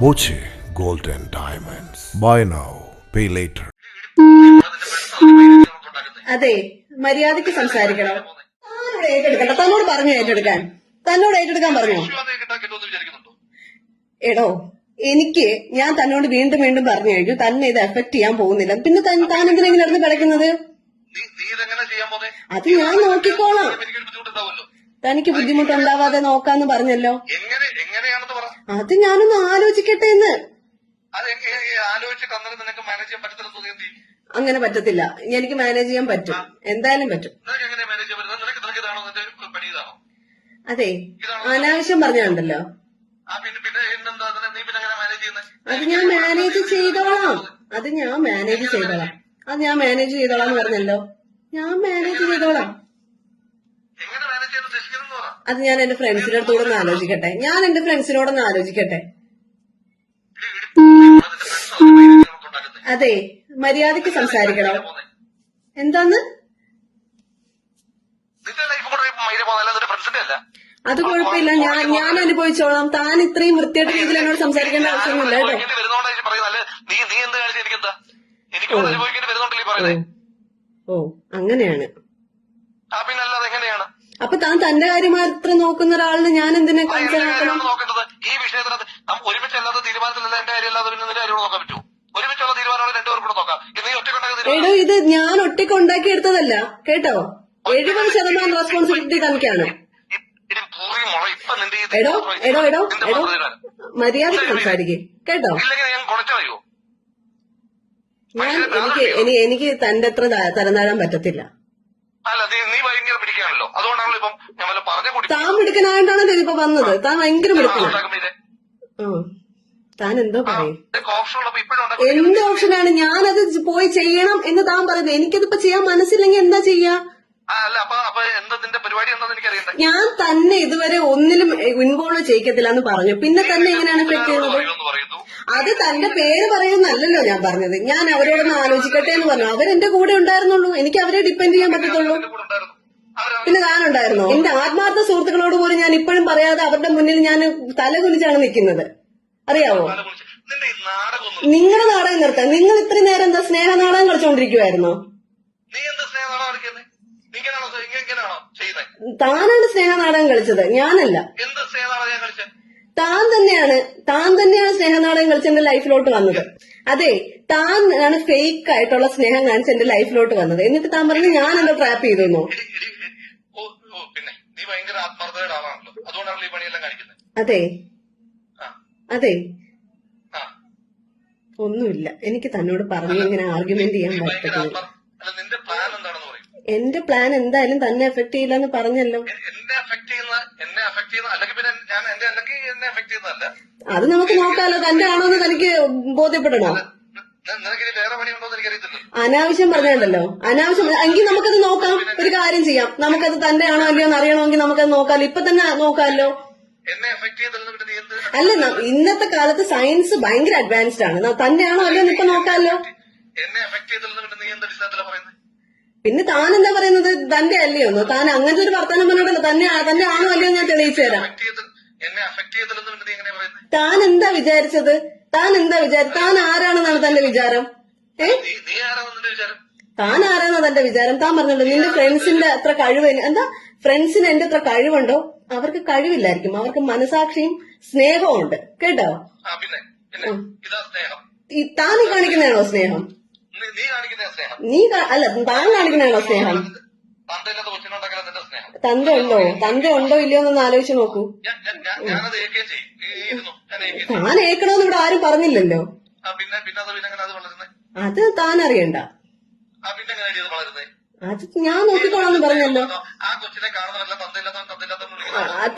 Boche Gold and Diamonds. Buy now, pay later. അതെ, മര്യാദയ്ക്ക് സംസാരിക്കണം. താനോട് ഏറ്റെടുക്കണ്ട. തന്നോട് പറഞ്ഞു ഏറ്റെടുക്കാൻ. തന്നോട് ഏറ്റെടുക്കാൻ പറഞ്ഞോ? എടോ, ഞാൻ തന്നോട് വീണ്ടും വീണ്ടും പറഞ്ഞു കഴിഞ്ഞു തന്നെ ഇത് എഫക്ട് ചെയ്യാൻ പോകുന്നില്ല. പിന്നെ താൻ എന്തിനെങ്കിലും നടന്ന് കിടക്കുന്നത്? അത് ഞാൻ നോക്കിക്കോളാം. തനിക്ക് ബുദ്ധിമുട്ടുണ്ടാവാതെ നോക്കാന്ന് പറഞ്ഞല്ലോ. അത് ഞാനൊന്ന് ആലോചിക്കട്ടെ എന്ന്. അങ്ങനെ പറ്റത്തില്ല. എനിക്ക് മാനേജ് ചെയ്യാൻ പറ്റും, എന്തായാലും പറ്റും. അതെ, അനാവശ്യം പറഞ്ഞുണ്ടല്ലോ. അത് ഞാൻ മാനേജ് ചെയ്തോളാം. അത് ഞാൻ മാനേജ് ചെയ്തോളാം എന്ന് പറഞ്ഞല്ലോ. ഞാൻ മാനേജ് ചെയ്തോളാം. അത് ഞാൻ എന്റെ ഫ്രണ്ട്സിന്റെ അടുത്തോടൊന്ന് ആലോചിക്കട്ടെ. അതെ, മര്യാദയ്ക്ക് സംസാരിക്കണം. എന്താന്ന്? അത് കുഴപ്പമില്ല, ഞാൻ അനുഭവിച്ചോളാം. താൻ ഇത്രയും വൃത്തിയായിട്ട് രീതിയിൽ എന്നോട് സംസാരിക്കേണ്ട ആവശ്യമൊന്നുമില്ല കേട്ടോ. ഓ, അങ്ങനെയാണ്. അപ്പൊ താൻ തന്റെ കാര്യം മാത്രം നോക്കുന്ന ഒരാളിന് ഞാൻ എന്തിനാ കൺസേൺ ആക്കണം? ഈ വിഷയത്തിനകത്ത് ഒരുമിച്ചല്ലാത്ത തീരുമാനത്തിലല്ല എന്റെ കാര്യമല്ലാതെ പിന്നെ നിന്റെ കാര്യം നോക്കാൻ പറ്റുമോ? ഒരുമിച്ചുള്ള തീരുമാനങ്ങൾ രണ്ടുപേർക്കും കൂടെ നോക്കാം. എടോ, ഇത് ഞാൻ ഒറ്റയ്ക്ക് ഉണ്ടാക്കിയെടുത്തതല്ല കേട്ടോ. 70% റെസ്പോൺസിബിലിറ്റി തനിക്കാണ്. എടോ, മര്യാദയ്ക്ക് സംസാരിക്കേ കേട്ടോ. എനിക്ക് തന്റെ അത്ര തരം താഴാൻ പറ്റത്തില്ല. താൻ മിടുക്കനായിട്ടാണല്ലോ ഇതിപ്പോ വന്നത്. താൻ ഭയങ്കര മിടുക്കനാണ്. താൻ എന്തോ പറയും. എന്ത് ഓപ്ഷനാണ്? ഞാനത് പോയി ചെയ്യണം എന്ന് താൻ പറയുന്നത്. എനിക്കതിപ്പോ ചെയ്യാൻ മനസ്സില്ലെങ്കിൽ എന്താ ചെയ്യാ? ഞാൻ തന്നെ ഇതുവരെ ഒന്നിലും ഇൻവോൾവ് ചെയ്യിക്കത്തില്ല എന്ന് പറഞ്ഞു. പിന്നെ തന്നെ എങ്ങനെയാണ് എഫക്ട് ചെയ്യുന്നത്? അത് തന്റെ പേര് പറയുന്നല്ലോ ഞാൻ പറഞ്ഞത്. ഞാൻ അവരോടൊന്ന് ആലോചിക്കട്ടെ എന്ന് പറഞ്ഞു. അവരെന്റെ കൂടെ ഉണ്ടായിരുന്നുള്ളൂ. എനിക്ക് അവരെ ഡിപ്പെൻഡ് ചെയ്യാൻ പറ്റത്തുള്ളൂ. പിന്നെ താനുണ്ടായിരുന്നോ? എന്റെ ആത്മാർത്ഥ സുഹൃത്തുക്കളോട് പോലും ഞാൻ ഇപ്പോഴും പറയാതെ അവരുടെ മുന്നിൽ ഞാൻ തല കുനിച്ചാണ് നിൽക്കുന്നത്. അറിയാവോ? നിങ്ങളുടെ നാടകം നിർത്താൻ. നിങ്ങൾ ഇത്രയും നേരം എന്താ സ്നേഹനാടകം കളിച്ചോണ്ടിരിക്കുവായിരുന്നോ? താനാണ് സ്നേഹനാടകം കളിച്ചത്, ഞാനല്ല. താൻ തന്നെയാണ് സ്നേഹനാടകം കളിച്ച് എന്റെ ലൈഫിലോട്ട് വന്നത്. അതെ, താൻ ആണ് ഫേക്ക് ആയിട്ടുള്ള സ്നേഹം കാണിച്ച് എന്റെ ലൈഫിലോട്ട് വന്നത്. എന്നിട്ട് താൻ പറഞ്ഞു ഞാൻ എന്തോ ട്രാപ്പ് ചെയ്തു. അതെ, ഒന്നുമില്ല. എനിക്ക് തന്നോട് പറഞ്ഞു ഇങ്ങനെ ആർഗ്യുമെന്റ് ചെയ്യാൻ പറ്റത്തില്ല. എന്റെ പ്ലാൻ എന്തായാലും തന്നെ എഫക്ട് ചെയ്യില്ലെന്ന് പറഞ്ഞല്ലോ. അത് നമുക്ക് നോക്കാലോ. തന്റെ ആണോന്ന് തനിക്ക് ബോധ്യപ്പെടണോ? അനാവശ്യം പറഞ്ഞുണ്ടല്ലോ. എങ്കിൽ നമുക്കത് നോക്കാം. ഒരു കാര്യം ചെയ്യാം, നമുക്കത് തന്റെ ആണോ അല്ലയോ എന്ന് അറിയണമെങ്കിൽ നമുക്കത് നോക്കാലോ. ഇപ്പൊ തന്നെ നോക്കാമല്ലോ. അല്ല, ഇന്നത്തെ കാലത്ത് സയൻസ് ഭയങ്കര അഡ്വാൻസ്ഡ് ആണ്. തന്റെ ആണോ അല്ലയോ എന്ന് ഇപ്പൊ നോക്കാമല്ലോ. പിന്നെ താൻ എന്താ പറയുന്നത്? തന്റെ അല്ലയോന്നോ? താൻ അങ്ങനത്തെ ഒരു വർത്തമാനം പറഞ്ഞിട്ടല്ലോ. തന്റെ ആണോ അല്ലയോ ഞാൻ തെളിയിച്ചു തരാം. താൻ എന്താ വിചാരിച്ചത്? താൻ ആരാണെന്നാണ് തന്റെ വിചാരം? താൻ ആരാണോ തന്റെ വിചാരം? താൻ പറഞ്ഞല്ലോ നിന്റെ ഫ്രണ്ട്സിന്റെ അത്ര കഴിവ്. എന്താ ഫ്രണ്ട്സിന് എന്റെ അത്ര കഴിവുണ്ടോ? അവർക്ക് കഴിവില്ലായിരിക്കും. അവർക്ക് മനസാക്ഷിയും സ്നേഹവും ഉണ്ട് കേട്ടോ. താൻ കാണിക്കുന്നതാണോ സ്നേഹം? അല്ല, താൻ കാണിക്കുന്നതാണോ സ്നേഹം? തന്റെ ഉണ്ടോ ഇല്ലയോ എന്നൊന്ന് ആലോചിച്ച് നോക്കൂ. താൻ ഏക്കണോന്ന് ഇവിടെ ആരും പറഞ്ഞില്ലല്ലോ. അത് താൻ അറിയണ്ട. അത് ഞാൻ നോക്കിക്കോളാന്ന് പറഞ്ഞല്ലോ.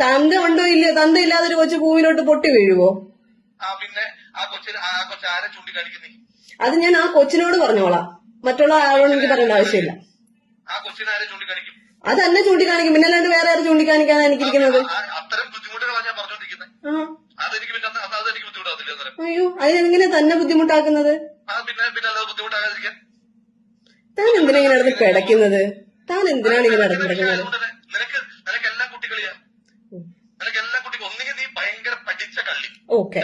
തന്റെ ഉണ്ടോ ഇല്ലയോ? തന്തയില്ലാതെ ഒരു കൊച്ചു ഭൂമിയിലോട്ട് പൊട്ടി വീഴുവോ? അത് ഞാൻ ആ കൊച്ചിനോട് പറഞ്ഞോളാം. മറ്റുള്ള ആളോട് എനിക്ക് പറയേണ്ട ആവശ്യമില്ല. അത് എന്നെ ചൂണ്ടിക്കാണിക്കും. പിന്നെ അല്ലാണ്ട് വേറെ ആരും ചൂണ്ടിക്കാണിക്കാനാണ് എനിക്കിരിക്കുന്നത്. അയ്യോ, അതിനെങ്ങനെ തന്നെ ബുദ്ധിമുട്ടാക്കുന്നത്? താൻ എന്തിനാ ഇങ്ങനെ നടന്ന് കിടക്കുന്നത്? താൻ എന്തിനാണ് ഇങ്ങനെ നടന്ന് കിടക്കുന്നത്? ഭയങ്കര പഠിച്ച കള്ളി. ഓക്കെ,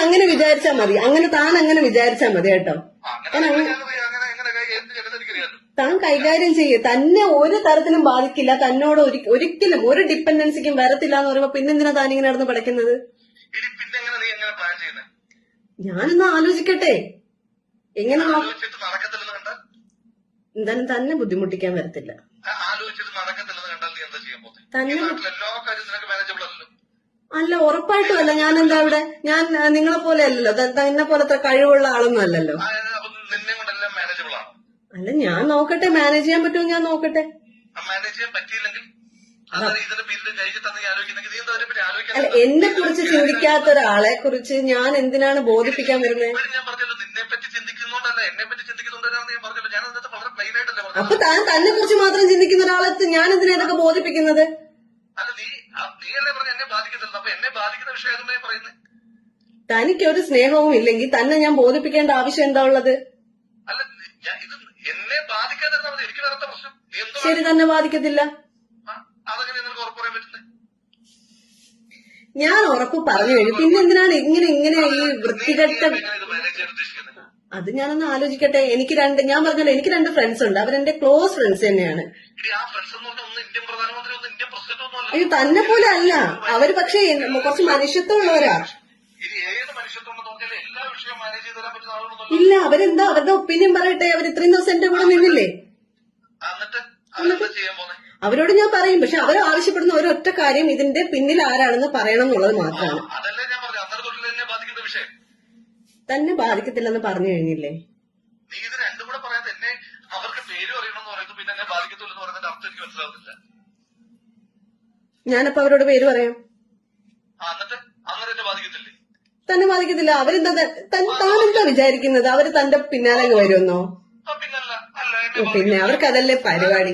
അങ്ങനെ വിചാരിച്ചാ മതി. താൻ അങ്ങനെ വിചാരിച്ചാ മതി കേട്ടോ. അങ്ങനെ എങ്ങനെ എന്ത് ചെയ്യണമെന്ന് എനിക്കറിയാമല്ലോ. താൻ കൈകാര്യം ചെയ്യേ. തന്നെ ഒരു തരത്തിലും ബാധിക്കില്ല, തന്നോട് ഒരിക്കലും ഒരു ഡിപ്പെൻഡൻസിക്കും വരത്തില്ല എന്ന് പറയുമ്പോ പിന്നെന്തിനാ താൻ ഇങ്ങനെ നടന്ന് പഠിക്കുന്നത്? ഇനി പിന്നെ എങ്ങനെ നീ എങ്ങനെ പ്ലാൻ ചെയ്യുന്നത്? ഞാനൊന്ന് ആലോചിക്കട്ടെ. എങ്ങനെ ആലോചിച്ചിട്ട് നടക്കത്തില്ലെന്ന് കണ്ടാൽ എന്തായാലും തന്നെ ബുദ്ധിമുട്ടിക്കാൻ വരത്തില്ല. ആലോചിച്ചിട്ട് നടക്കത്തില്ലെന്ന് കണ്ടാൽ നീ എന്താ ചെയ്യാൻ പോകുന്നത്? തന്നെ എല്ലാ കാര്യവും നിനക്ക് മാനേജബിൾ അല്ലല്ലോ. അല്ല, ഉറപ്പായിട്ടും അല്ല. ഞാൻ എന്താ ഇവിടെ, ഞാൻ നിങ്ങളെ പോലെ അല്ലല്ലോ, തന്നെ പോലത്തെ കഴിവുള്ള ആളൊന്നും അല്ലല്ലോ. നിന്നെ കൊണ്ടെല്ലാം മാനേജബിൾ ആണ്. അല്ല, ഞാൻ നോക്കട്ടെ, മാനേജ് ചെയ്യാൻ പറ്റുമോ ഞാൻ നോക്കട്ടെ. മാനേജ് ചെയ്യാൻ പറ്റിയില്ലെങ്കിൽ ഇതിന്റെ പീരീഡ് കഴിഞ്ഞിട്ടാണ് നീ ആലോചിക്കുന്നെങ്കിൽ നീ എന്താ അതിനെപ്പറ്റി ആലോചിക്കാൻ? അല്ല, എന്നെ കുറിച്ച് ചിന്തിക്കാത്ത ഒരാളെ കുറിച്ച് ഞാൻ എന്തിനാണ് ബോധിപ്പിക്കാൻ വരുന്നത്? ഞാൻ പറഞ്ഞല്ലോ, നിന്നെ പറ്റി ചിന്തിക്കുന്നോണ്ടല്ല എന്നെ പറ്റി ചിന്തിക്കുന്നുണ്ടെന്നാണ് ഞാൻ പറഞ്ഞല്ലോ. ഞാൻ അതിനകത്ത് വളരെ പ്ലെയിൻ ആയിട്ടല്ലേ പറഞ്ഞത്. അപ്പൊ താൻ തന്നെ കുറിച്ച് മാത്രം ചിന്തിക്കുന്ന ഒരാളെ ഞാൻ എന്തിനാ ഇതൊക്കെ ബോധിപ്പിക്കുന്നത്? അല്ല, നീയല്ലേ പറഞ്ഞ എന്നെ ബാധിക്കത്തില്ല. അപ്പൊ എന്നെ ബാധിക്കുന്ന വിഷയം അതുകൊണ്ടായി പറയുന്നത്. തനിക്കൊരു സ്നേഹവും ഇല്ലെങ്കിൽ തന്നെ ഞാൻ ബോധിപ്പിക്കേണ്ട ആവശ്യം എന്താ ഉള്ളത്? അല്ല, ഇത് എന്നെ ബാധിക്കാതിരുന്നാ മതി. എനിക്ക് വേറെ പ്രശ്നം. നീ എന്തോ ശരി, തന്നെ ബാധിക്കത്തില്ല. അതെങ്ങനെ നിനക്ക് ഉറപ്പ് പറയാൻ പറ്റുന്നത്? ഞാൻ ഉറപ്പ് പറഞ്ഞു കഴിഞ്ഞു. പിന്നെ എന്തിനാണ് ഇങ്ങനെ ഈ വൃത്തികെട്ട? മാനേജ് ചെയ്യാൻ ഉദ്ദേശിക്കുന്നത് അത് ഞാനൊന്ന് ആലോചിക്കട്ടെ. ഞാൻ പറഞ്ഞല്ലോ, എനിക്ക് 2 ഫ്രണ്ട്സ് ഉണ്ട്. അവരെന്റെ ക്ലോസ് ഫ്രണ്ട്സ് തന്നെയാണ്. ആ ഫ്രണ്ട്സ് എന്ന് പറഞ്ഞാൽ ഒന്ന് ഇന്ത്യൻ പ്രധാനമന്ത്രി, ഒന്ന് ഇന്ത്യൻ പ്രസിഡന്റ് ഒന്നും അല്ല. അയ്യോ, തന്നെ പോലെ അല്ല അവര്. പക്ഷേ കുറച്ച് മനുഷ്യത്വമുള്ളവരാ. ഇത് ഏത് മനുഷ്യത്വം നോക്കിയാലും എല്ലാ വിഷയവും മാനേജ് ചെയ്ത് തരാൻ പറ്റുന്ന ആളുകളൊന്നും ഇല്ല, അവരെന്താ അവരുടെ ഒപ്പീനിയൻ പറയട്ടെ. അവർ ഇത്രയും ദിവസം എന്റെ കൂടെ നിന്നില്ലേ? എന്നിട്ട് അതെന്താ ചെയ്യാൻ പോകുന്നത്? അവരോട് ഞാൻ പറയും. പക്ഷെ അവർ ആവശ്യപ്പെടുന്ന ഒരൊറ്റ കാര്യം, ഇതിന്റെ പിന്നിൽ ആരാണെന്ന് പറയണം എന്നുള്ളത് മാത്രമാണ്. അതല്ലേ ഞാൻ പറഞ്ഞു, അന്നേരം തൊട്ടിൽ എന്നെ ബാധിക്കുന്ന വിഷയം. തന്നെ ബാധിക്കത്തില്ലെന്ന് പറഞ്ഞു കഴിഞ്ഞില്ലേ? നീ ഇത് രണ്ടും കൂടെ പറയാതെ എന്നെ അവർക്ക് പേര് പറയണമെന്ന് പറയുന്നത് പിന്നെ എന്നെ ബാധിക്കത്തില്ലെന്ന് പറയുന്നതിന്റെ അർത്ഥം എനിക്ക് മനസ്സിലാവുന്നില്ല. ഞാനപ്പോ അവരോട് പേര് പറയാം. എന്നിട്ട് അന്നേരം എന്നെ ബാധിക്കത്തില്ലേ? തന്നെ ബാധിക്കത്തില്ല. താനെന്താ വിചാരിക്കുന്നത്? അവര് തന്റെ പിന്നാലെ വരുമെന്നോ? പിന്നല്ല. അല്ല, പിന്നെ അവർക്ക് അതല്ലേ പരിപാടി.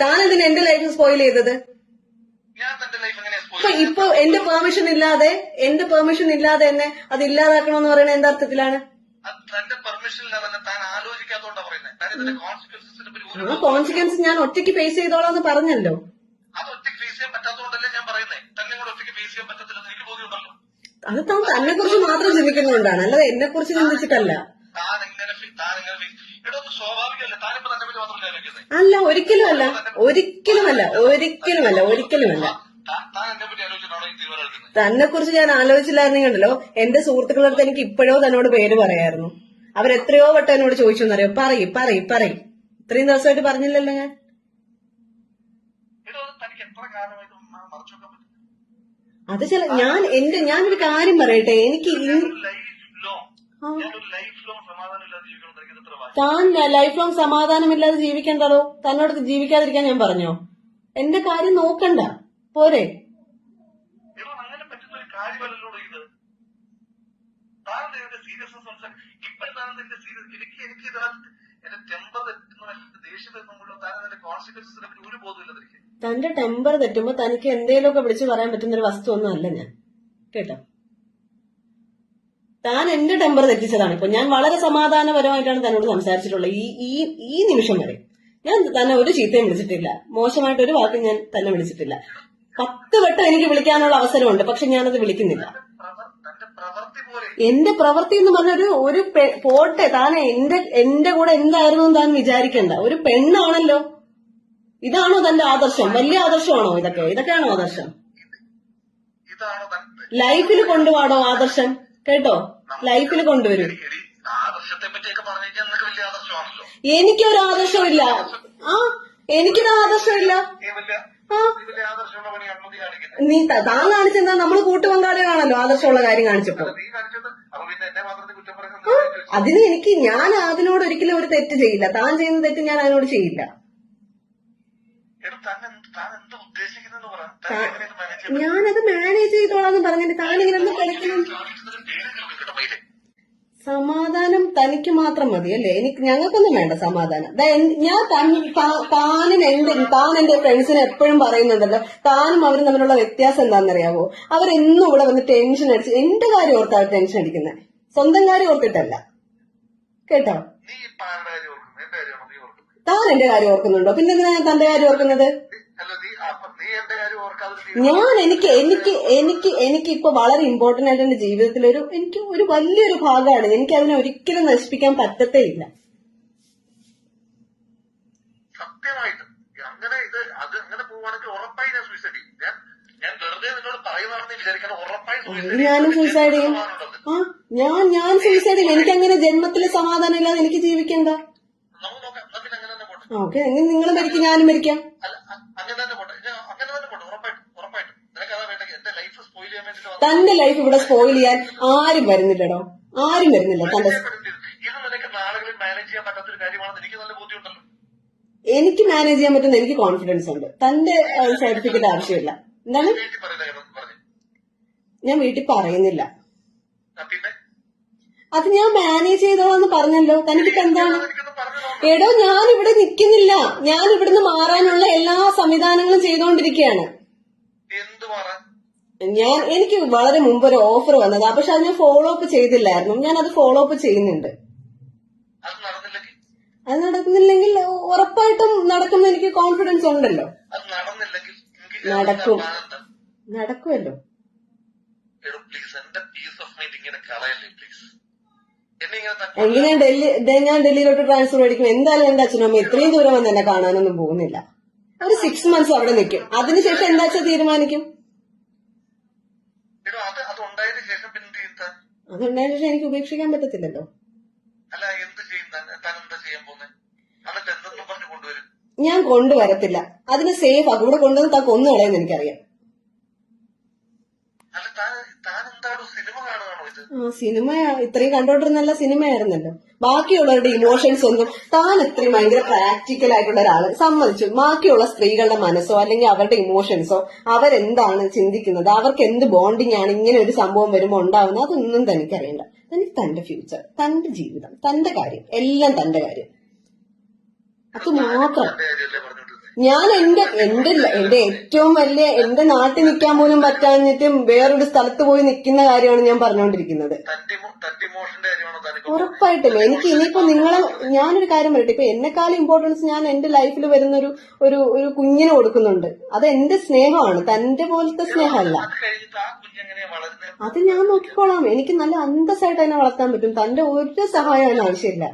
താനെന്തിനാ എന്റെ ലൈഫ് സ്പോയിൽ ചെയ്തത്? ഞാൻ തന്റെ ലൈഫ് എങ്ങനെ അപ്പൊ ഇപ്പൊ എന്റെ പെർമിഷൻ ഇല്ലാതെ എന്നെ അത് ഇല്ലാതാക്കണമെന്ന് പറയുന്നത് എന്താർത്ഥത്തിലാണ്? തന്റെ പെർമിഷൻ ഇല്ലാതെ താൻ ആലോചിക്കാത്തോണ്ടാ പറയുന്നത്. താൻ ഇതിന്റെ കോൺസിക്വൻസിനെ പറ്റി ആ കോൺസിക്വൻസ് ഞാൻ ഒറ്റയ്ക്ക് ഫേസ് ചെയ്തോളാന്ന് പറഞ്ഞല്ലോ. അത് ഒറ്റയ്ക്ക് ഫേസ് ചെയ്യാൻ പറ്റാത്തതുകൊണ്ടല്ലേ ഞാൻ പറയുന്നത്. തന്നെ കൂടെ ഒറ്റയ്ക്ക് ഫേസ് ചെയ്യാൻ പറ്റത്തില്ലെന്ന് എനിക്ക് ബോധ്യമുണ്ടല്ലോ. അത് താൻ തന്നെ കുറിച്ച് മാത്രം ചിന്തിക്കുന്നതുകൊണ്ടാണ്, അല്ലാതെ എന്നെ കുറിച്ച് ചിന്തിച്ചിട്ടല്ല. താൻ എങ്ങനെ ഇവിടെ ഒന്ന് സ്വാഭാവികമല്ലേ? താനിപ്പോ തന്നെ പറ്റി മാത്രമല്ല ആലോചിക്കുന്നത്. അല്ല, ഒരിക്കലുമല്ല. താൻ എന്നെ പറ്റി ആലോചിച്ചിട്ടാണോ ഈ തീരുമാനം എടുക്കുന്നത്? തന്നെ കുറിച്ച് ഞാൻ ആലോചിച്ചില്ലായിരുന്നെങ്കിലോ എന്റെ സുഹൃത്തുക്കളുടെ അടുത്ത് എനിക്ക് ഇപ്പോഴോ തന്നോട് പേര് പറയായിരുന്നു. അവരെത്രയോ വട്ടം എന്നോട് ചോദിച്ചു എന്നറിയോ? പറയും. ഇത്രയും ദിവസമായിട്ട് പറഞ്ഞില്ലല്ലോ ഞാൻ. തനിക്ക് എത്ര കാലമായിട്ട് മറച്ചു വെക്കാൻ പറ്റും? അത് ഞാനൊരു കാര്യം പറയട്ടെ. എനിക്ക് താൻ ലൈഫ് ലോങ് സമാധാനമില്ലാതെ ജീവിക്കേണ്ടതോ? തന്നോട് ജീവിക്കാതിരിക്കാൻ ഞാൻ പറഞ്ഞോ? എന്റെ കാര്യം നോക്കണ്ട പോരെ? അങ്ങനെ പറ്റുന്ന ഒരു കാര്യമല്ലല്ലോ ഇത്. താൻ സീരിയസ്നെസ് ഇപ്പൊ താൻ എനിക്ക് എന്റെ ടെമ്പർ തെറ്റുന്ന ദേഷ്യം തെറ്റുമ്പോഴോ താൻ അതിന്റെ കോൺസിക്വൻസിനെ പറ്റി ഒരു ബോധമില്ലാതിരിക്കും. തന്റെ ടെമ്പർ തെറ്റുമ്പോ തനിക്ക് എന്തേലുമൊക്കെ വിളിച്ചു പറയാൻ പറ്റുന്ന ഒരു വസ്തു ഒന്നും അല്ല ഞാൻ, കേട്ടോ. താൻ എന്റെ ടെമ്പർ തെറ്റിച്ചതാണ്. ഇപ്പൊ ഞാൻ വളരെ സമാധാനപരമായിട്ടാണ് തന്നോട് സംസാരിച്ചിട്ടുള്ളത്. ഈ നിമിഷം വരെ ഞാൻ തന്നെ ഒരു ചീത്തയും വിളിച്ചിട്ടില്ല, മോശമായിട്ട് ഒരു വാക്കും ഞാൻ തന്നെ വിളിച്ചിട്ടില്ല. 10 വട്ടം എനിക്ക് വിളിക്കാനുള്ള അവസരമുണ്ട്, പക്ഷെ ഞാനത് വിളിക്കുന്നില്ല. എന്റെ പ്രവൃത്തി എന്ന് പറഞ്ഞ ഒരു പോട്ടെ, താൻ എന്റെ കൂടെ എന്തായിരുന്നു താൻ വിചാരിക്കണ്ട. ഒരു പെണ്ണാണല്ലോ. ഇതാണോ തന്റെ ആദർശം? വലിയ ആദർശമാണോ ഇതൊക്കെയാണോ ആദർശം? ലൈഫിൽ കൊണ്ടുപോടോ ആദർശം, കേട്ടോ. ലൈഫിൽ കൊണ്ടുവരും. ആദർശത്തെ പറ്റിയൊക്കെ പറഞ്ഞാൽ വലിയ ആദർശമാണല്ലോ. എനിക്കൊരു ആദർശമില്ല. എനിക്കൊരു ആദർശമില്ല. നീ താൻ കാണിച്ചെന്താ? നമ്മള് കൂട്ടുപങ്കാളികളാണല്ലോ ആദർശമുള്ള കാര്യം കാണിച്ചപ്പോ. അതിന് ഞാൻ അതിനോട് ഒരിക്കലും ഒരു തെറ്റ് ചെയ്യില്ല. താൻ ചെയ്യുന്ന തെറ്റ് ഞാൻ അതിനോട് ചെയ്യില്ല. ഞാനത് മാനേജ് ചെയ്തോളാന്ന് പറഞ്ഞിട്ട് താനിങ്ങനെ ഒന്ന് കളിക്കണം. സമാധാനം തനിക്ക് മാത്രം മതി അല്ലേ? ഞങ്ങൾക്കൊന്നും വേണ്ട സമാധാനം. ഞാൻ താൻ എന്റെ ഫ്രണ്ട്സിനെ എപ്പോഴും പറയുന്നുണ്ടല്ലോ, താനും അവരും തമ്മിലുള്ള വ്യത്യാസം എന്താണെന്നറിയാവോ? അവരെന്നും ഇവിടെ വന്ന് ടെൻഷൻ അടിച്ച് എന്റെ കാര്യം ഓർത്താ ടെൻഷൻ അടിക്കുന്നത്, സ്വന്തം കാര്യം ഓർത്തിട്ടല്ല, കേട്ടോ. താൻ എന്റെ കാര്യം ഓർക്കുന്നുണ്ടോ? പിന്നെ എന്തിനാ ഞാൻ തന്റെ കാര്യം ഓർക്കുന്നത്? എന്റെ കാര്യം ഓർക്കാതെ ഞാൻ എനിക്ക് ഇപ്പൊ വളരെ ഇമ്പോർട്ടന്റ് ആയിട്ട് എന്റെ ജീവിതത്തിൽ എനിക്ക് ഒരു വലിയൊരു ഭാഗമാണ്. എനിക്ക് അതിനെ ഒരിക്കലും നശിപ്പിക്കാൻ പറ്റത്തേ ഇല്ല. സത്യമായിട്ടും അങ്ങനെ പോവുകയാണെങ്കിൽ ഉറപ്പായി ഞാൻ സൂയിസൈഡ് ചെയ്യും. ഞാൻ വെറുതെ നിന്നോട് പറയുന്നതാണെന്ന് വിചാരിക്കണം. ഉറപ്പായി ഞാനും സൂയിസൈഡ് ചെയ്യും. ഞാൻ സൂയിസൈഡ് ചെയ്യും. എനിക്ക് അങ്ങനെ ജന്മത്തിലെ സമാധാനം ഇല്ലാതെ എനിക്ക് ജീവിക്കണ്ട. നമുക്ക് നോക്കാം. എന്നാ പിന്നെ അങ്ങനെ തന്നെ പോട്ടെ. ഓക്കെ, നിങ്ങൾ മരിക്കും, ഞാനും മരിക്കാം. അങ്ങനെ തന്നെ പോട്ടെ. ഉറപ്പായിട്ടും നിനക്ക് അതാ വേണ്ടെങ്കിൽ എന്റെ ലൈഫ് സ്പോയിൽ ചെയ്യാൻ വേണ്ടിട്ട് തന്റെ ലൈഫ് ഇവിടെ സ്പോയിൽ ചെയ്യാൻ ആരും വരുന്നില്ലടോ, ആരും വരുന്നില്ല. തന്റെ ഇത് നിനക്ക് നാളുകളിൽ മാനേജ് ചെയ്യാൻ പറ്റാത്തൊരു കാര്യമാണെന്ന് എനിക്ക് നല്ല ബോധ്യമുണ്ടല്ലോ. എനിക്ക് മാനേജ് ചെയ്യാൻ പറ്റുന്ന എനിക്ക് കോൺഫിഡൻസ് ഉണ്ട്. തന്റെ സർട്ടിഫിക്കറ്റ് ആവശ്യമില്ല. എന്താണ്? വീട്ടിൽ പറയുന്ന പറഞ്ഞു ഞാൻ വീട്ടിൽ പറയുന്നില്ല. പിന്നെ അത് ഞാൻ മാനേജ് ചെയ്തോളാന്ന് പറഞ്ഞല്ലോ. തനിക്കിപ്പോ എന്താണ്? എനിക്കൊന്ന് പറഞ്ഞു നോക്കാം. എടോ, ഞാൻ ഇവിടെ നിൽക്കുന്നില്ല. ഞാൻ ഇവിടുന്ന് മാറാനുള്ള എല്ലാ സംവിധാനങ്ങളും ചെയ്തുകൊണ്ടിരിക്കുകയാണ്. എന്ത് മാറാൻ? എനിക്ക് വളരെ മുമ്പ് ഒരു ഓഫർ വന്നതാ, പക്ഷെ അത് ഞാൻ ഫോളോ അപ്പ് ചെയ്തില്ലായിരുന്നു. ഞാൻ അത് ഫോളോ അപ്പ് ചെയ്യുന്നുണ്ട്. അത് നടന്നില്ലെങ്കിൽ അത് നടക്കുന്നില്ലെങ്കിൽ ഉറപ്പായിട്ടും നടക്കുമെന്ന് എനിക്ക് കോൺഫിഡൻസ് ഉണ്ടല്ലോ. അത് നടന്നില്ലെങ്കിൽ നടക്കുമല്ലോ. പ്ലീസ് എന്റെ പീസ് ഓഫ് മൈൻഡ് ഇങ്ങനെ കളയല്ലേ പ്ലീസ്. എന്നെ എങ്ങനെയാ ഞാൻ ഡൽഹിയിലോട്ട് ട്രാൻസ്ഫർ മേടിക്കും? എന്തായാലും എന്റെ അച്ഛനും അമ്മ ഇത്രയും ദൂരം വന്ന് എന്നെ കാണാനൊന്നും പോകുന്നില്ല. ഒരു 6 months അവിടെ നിൽക്കും. അതിനുശേഷം എന്താ വെച്ചാൽ തീരുമാനിക്കും. അതുണ്ടായതിനു ശേഷം പിന്നെ അതുണ്ടായതിനു ശേഷം എനിക്ക് ഉപേക്ഷിക്കാൻ പറ്റത്തില്ലല്ലോ. അല്ല എന്ത് ചെയ്യും താൻ എന്താ ചെയ്യാൻ പോകുന്നത്? എന്നിട്ട് എന്തെന്ന് പറഞ്ഞു കൊണ്ടുവരും? ഞാൻ കൊണ്ടുവരത്തില്ല. അതിന് സേഫ് ആ കൂടെ കൊണ്ടുവന്ന് താൻ കൊന്നു കളയെന്ന് എനിക്കറിയാം. അല്ല താൻ എന്താണോ സിനിമ കാണുകയാണോ ഇത്? സിനിമ ഇത്രയും കണ്ടോണ്ടിരുന്നല്ല, സിനിമയായിരുന്നല്ലോ. ബാക്കിയുള്ളവരുടെ ഇമോഷൻസ് ഒന്നും താൻ ഇത്രയും ഭയങ്കര പ്രാക്ടിക്കൽ ആയിട്ടുള്ള ഒരാള് സമ്മതിച്ചു. ബാക്കിയുള്ള സ്ത്രീകളുടെ മനസ്സോ അല്ലെങ്കിൽ അവരുടെ ഇമോഷൻസോ അവരെന്താണ് ചിന്തിക്കുന്നത്, അവർക്ക് എന്ത് ബോണ്ടിങ് ആണ് ഇങ്ങനെ ഒരു സംഭവം വരുമ്പോൾ ഉണ്ടാവുന്നത്, അതൊന്നും തനിക്കറിയണ്ട. തനിക്ക് തന്റെ ഫ്യൂച്ചർ, തന്റെ ജീവിതം, തന്റെ കാര്യം, എല്ലാം തന്റെ കാര്യം. അത് മാത്രം. ഞാൻ എന്റെ ഏറ്റവും വലിയ എന്റെ നാട്ടിൽ നിൽക്കാൻ പോലും പറ്റാഞ്ഞിട്ടും വേറൊരു സ്ഥലത്ത് പോയി നിൽക്കുന്ന കാര്യമാണ് ഞാൻ പറഞ്ഞുകൊണ്ടിരിക്കുന്നത്. ഉറപ്പായിട്ടില്ല. എനിക്ക് ഇനിയിപ്പോ ഞാനൊരു കാര്യം പറയട്ടെ, ഇപ്പൊ എന്നെക്കാളും ഇമ്പോർട്ടൻസ് ഞാൻ എന്റെ ലൈഫിൽ വരുന്ന ഒരു കുഞ്ഞിന് കൊടുക്കുന്നുണ്ട്. അത് എന്റെ സ്നേഹമാണ്, തന്റെ പോലത്തെ സ്നേഹമല്ല. അത് ഞാൻ നോക്കിക്കോളാം. എനിക്ക് നല്ല അന്തസ്സായിട്ട് അതിനെ വളർത്താൻ പറ്റും. തന്റെ ഒരു സഹായം അതിന് ആവശ്യമില്ല.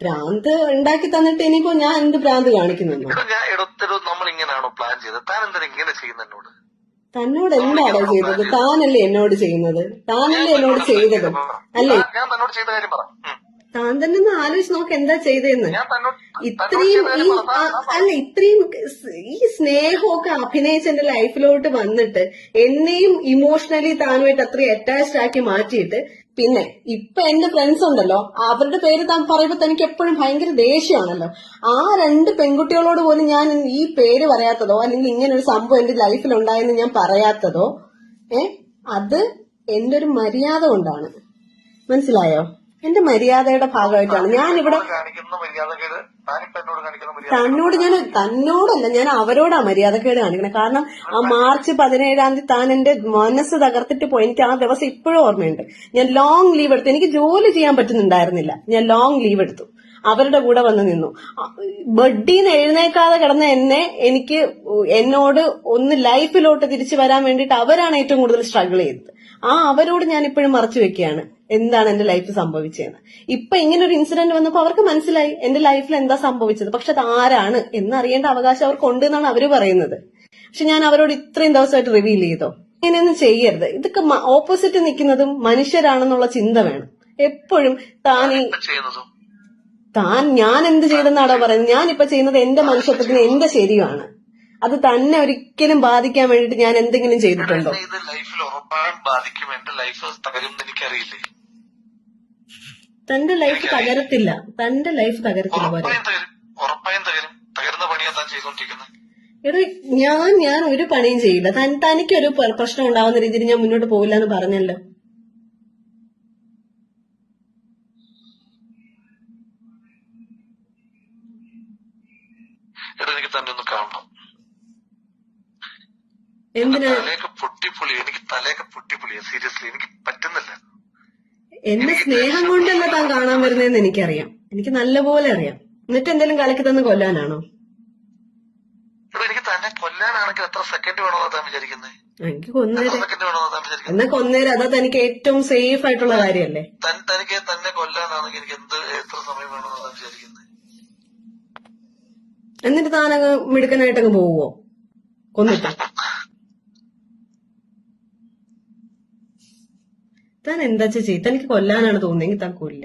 ഭ്രാന്ത് ഉണ്ടാക്കി തന്നിട്ട് ഇനിയിപ്പോ ഞാൻ എന്ത് ഭ്രാന്ത് കാണിക്കുന്നു? നമ്മൾ ഇങ്ങനെയാണോ പ്ലാൻ ചെയ്തത്? താൻ എന്താ ഇങ്ങനെ ചെയ്യുന്നോട്? തന്നോട് എന്താണോ ചെയ്തത്? താനല്ലേ എന്നോട് ചെയ്യുന്നത്? താനല്ലേ എന്നോട് ചെയ്തത്? അല്ലേ? ഞാൻ തന്നോട് ചെയ്ത കാര്യം പറ. താൻ തന്നെ ഒന്ന് ആലോചിച്ച് നോക്ക് എന്താ ചെയ്തതെന്ന്. ഇത്രയും ഈ സ്നേഹമൊക്കെ അഭിനയിച്ച് എന്റെ ലൈഫിലോട്ട് വന്നിട്ട് എന്നെയും ഇമോഷണലി താനുമായിട്ട് അത്രയും അറ്റാച്ച്ഡ് ആക്കി മാറ്റിയിട്ട് പിന്നെ ഇപ്പൊ എന്റെ ഫ്രണ്ട്സ് ഉണ്ടല്ലോ, അവരുടെ പേര് താൻ പറയുമ്പോ തനിക്ക് എപ്പോഴും ഭയങ്കര ദേഷ്യമാണല്ലോ. ആ 2 പെൺകുട്ടികളോട് പോലും ഞാൻ ഈ പേര് പറയാത്തതോ അല്ലെങ്കിൽ ഇങ്ങനെ ഒരു സംഭവം എന്റെ ലൈഫിൽ ഉണ്ടായെന്ന് ഞാൻ പറയാത്തതോ അത് എന്റെ ഒരു മര്യാദ കൊണ്ടാണ്. മനസ്സിലായോ? എന്റെ മര്യാദയുടെ ഭാഗമായിട്ടാണ് ഞാനിവിടെ. തന്നോടല്ല, ഞാൻ അവരോടാ മര്യാദക്കേട് കാണിക്കണം. കാരണം ആ മാർച്ച് 17-ാം തീയതി താൻ എന്റെ മനസ്സ് തകർത്തിട്ട് പോയി. എനിക്ക് ആ ദിവസം ഇപ്പോഴും ഓർമ്മയുണ്ട്. ഞാൻ ലോങ് ലീവ് എടുത്തു. എനിക്ക് ജോലി ചെയ്യാൻ പറ്റുന്നുണ്ടായിരുന്നില്ല. ഞാൻ ലോങ് ലീവ് എടുത്തു. അവരുടെ കൂടെ വന്ന് നിന്നു. ബെഡിന്ന് എഴുന്നേക്കാതെ കിടന്ന എന്നോട് ഒന്ന് ലൈഫിലോട്ട് തിരിച്ചു വരാൻ വേണ്ടിയിട്ട് അവരാണ് ഏറ്റവും കൂടുതൽ സ്ട്രഗിൾ ചെയ്തത്. അവരോട് ഞാൻ ഇപ്പോഴും മറച്ചു വെക്കുകയാണ് എന്താണ് എന്റെ ലൈഫ് സംഭവിച്ചതെന്ന്. ഇപ്പൊ ഇങ്ങനെ ഒരു ഇൻസിഡന്റ് വന്നപ്പോ അവർക്ക് മനസ്സിലായി എന്റെ ലൈഫിൽ എന്താ സംഭവിച്ചത്. പക്ഷെ അത് ആരാണ് എന്നറിയേണ്ട അവകാശം അവർക്ക് ഉണ്ട് എന്നാണ് അവര് പറയുന്നത്. പക്ഷെ ഞാൻ അവരോട് ഇത്രയും ദിവസമായിട്ട് റിവീൽ ചെയ്തോ? ഇങ്ങനെയൊന്നും ചെയ്യരുത്. ഇതൊക്കെ ഓപ്പോസിറ്റ് നിൽക്കുന്നതും മനുഷ്യരാണെന്നുള്ള ചിന്ത വേണം എപ്പോഴും. ഞാൻ എന്ത് ചെയ്തെന്നാണോ പറയുന്നത്? ഞാനിപ്പോ ചെയ്യുന്നത് എന്റെ മനുഷ്യത്വത്തിന് എന്റെ ശരിയാണ്. അത് തന്നെ ഒരിക്കലും ബാധിക്കാൻ വേണ്ടിട്ട് ഞാൻ എന്തെങ്കിലും ചെയ്തിട്ടുണ്ടോ? തന്റെ ലൈഫ് തകരത്തില്ല. തന്റെ ലൈഫ് തകരത്തില്ല പോലെ. എടോ, ഞാൻ ഒരു പണിയും ചെയ്യില്ല. തനിക്കൊരു പ്രശ്നം ഉണ്ടാവുന്ന രീതിയിൽ ഞാൻ മുന്നോട്ട് പോവില്ല എന്ന് പറഞ്ഞല്ലോ. എനിക്ക് തന്നെ ഒന്ന് കാണണം. എന്തിനാ? എനിക്ക് തലയൊക്കെ പൊട്ടിപ്പൊളിയാ. സീരിയസ്ലി എനിക്ക് പറ്റുന്നില്ല. എന്നെ സ്നേഹം കൊണ്ടല്ല താൻ കാണാൻ വരുന്നതെന്ന് എനിക്കറിയാം. എനിക്ക് നല്ലപോലെ അറിയാം. എന്നിട്ട് എന്തെങ്കിലും കലക്കി തന്ന് കൊല്ലാനാണോ? എടാ എനിക്ക് തന്നെ കൊല്ലാനാണെങ്കിൽ എത്ര സെക്കൻഡ് വേണമെന്നാ താൻ വിചാരിക്കുന്നത്? എനിക്ക് കൊന്നേരെ. സെക്കൻഡ് വേണമെന്നാ താൻ വിചാരിക്കുന്നത്? എന്നാ കൊന്നേരെ, അതാ തനിക്ക് ഏറ്റവും സേഫ് ആയിട്ടുള്ള കാര്യല്ലേ? തനിക്ക് തന്നെ കൊല്ലാനാണെങ്കിൽ എനിക്ക് എത്ര സമയം വേണമെന്നാ താൻ വിചാരിക്കുന്നത്? എന്നിട്ട് താനങ്ങ് മിടുക്കനായിട്ടങ്ങ് പോവോ കൊന്നിട്ട്? താൻ എന്താ ചെയ്യും? തനിക്ക് കൊല്ലാനാണ് തോന്നുന്നെങ്കിൽ താൻ കൊല്ല.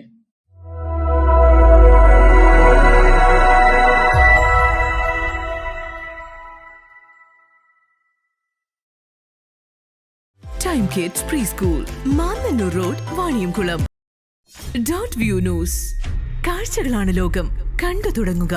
Time Kids Preschool, Mannannur road, Vaniyamkulam. .view news, കാഴ്ചകളാണ് ലോകം, കണ്ടു തുടങ്ങുക.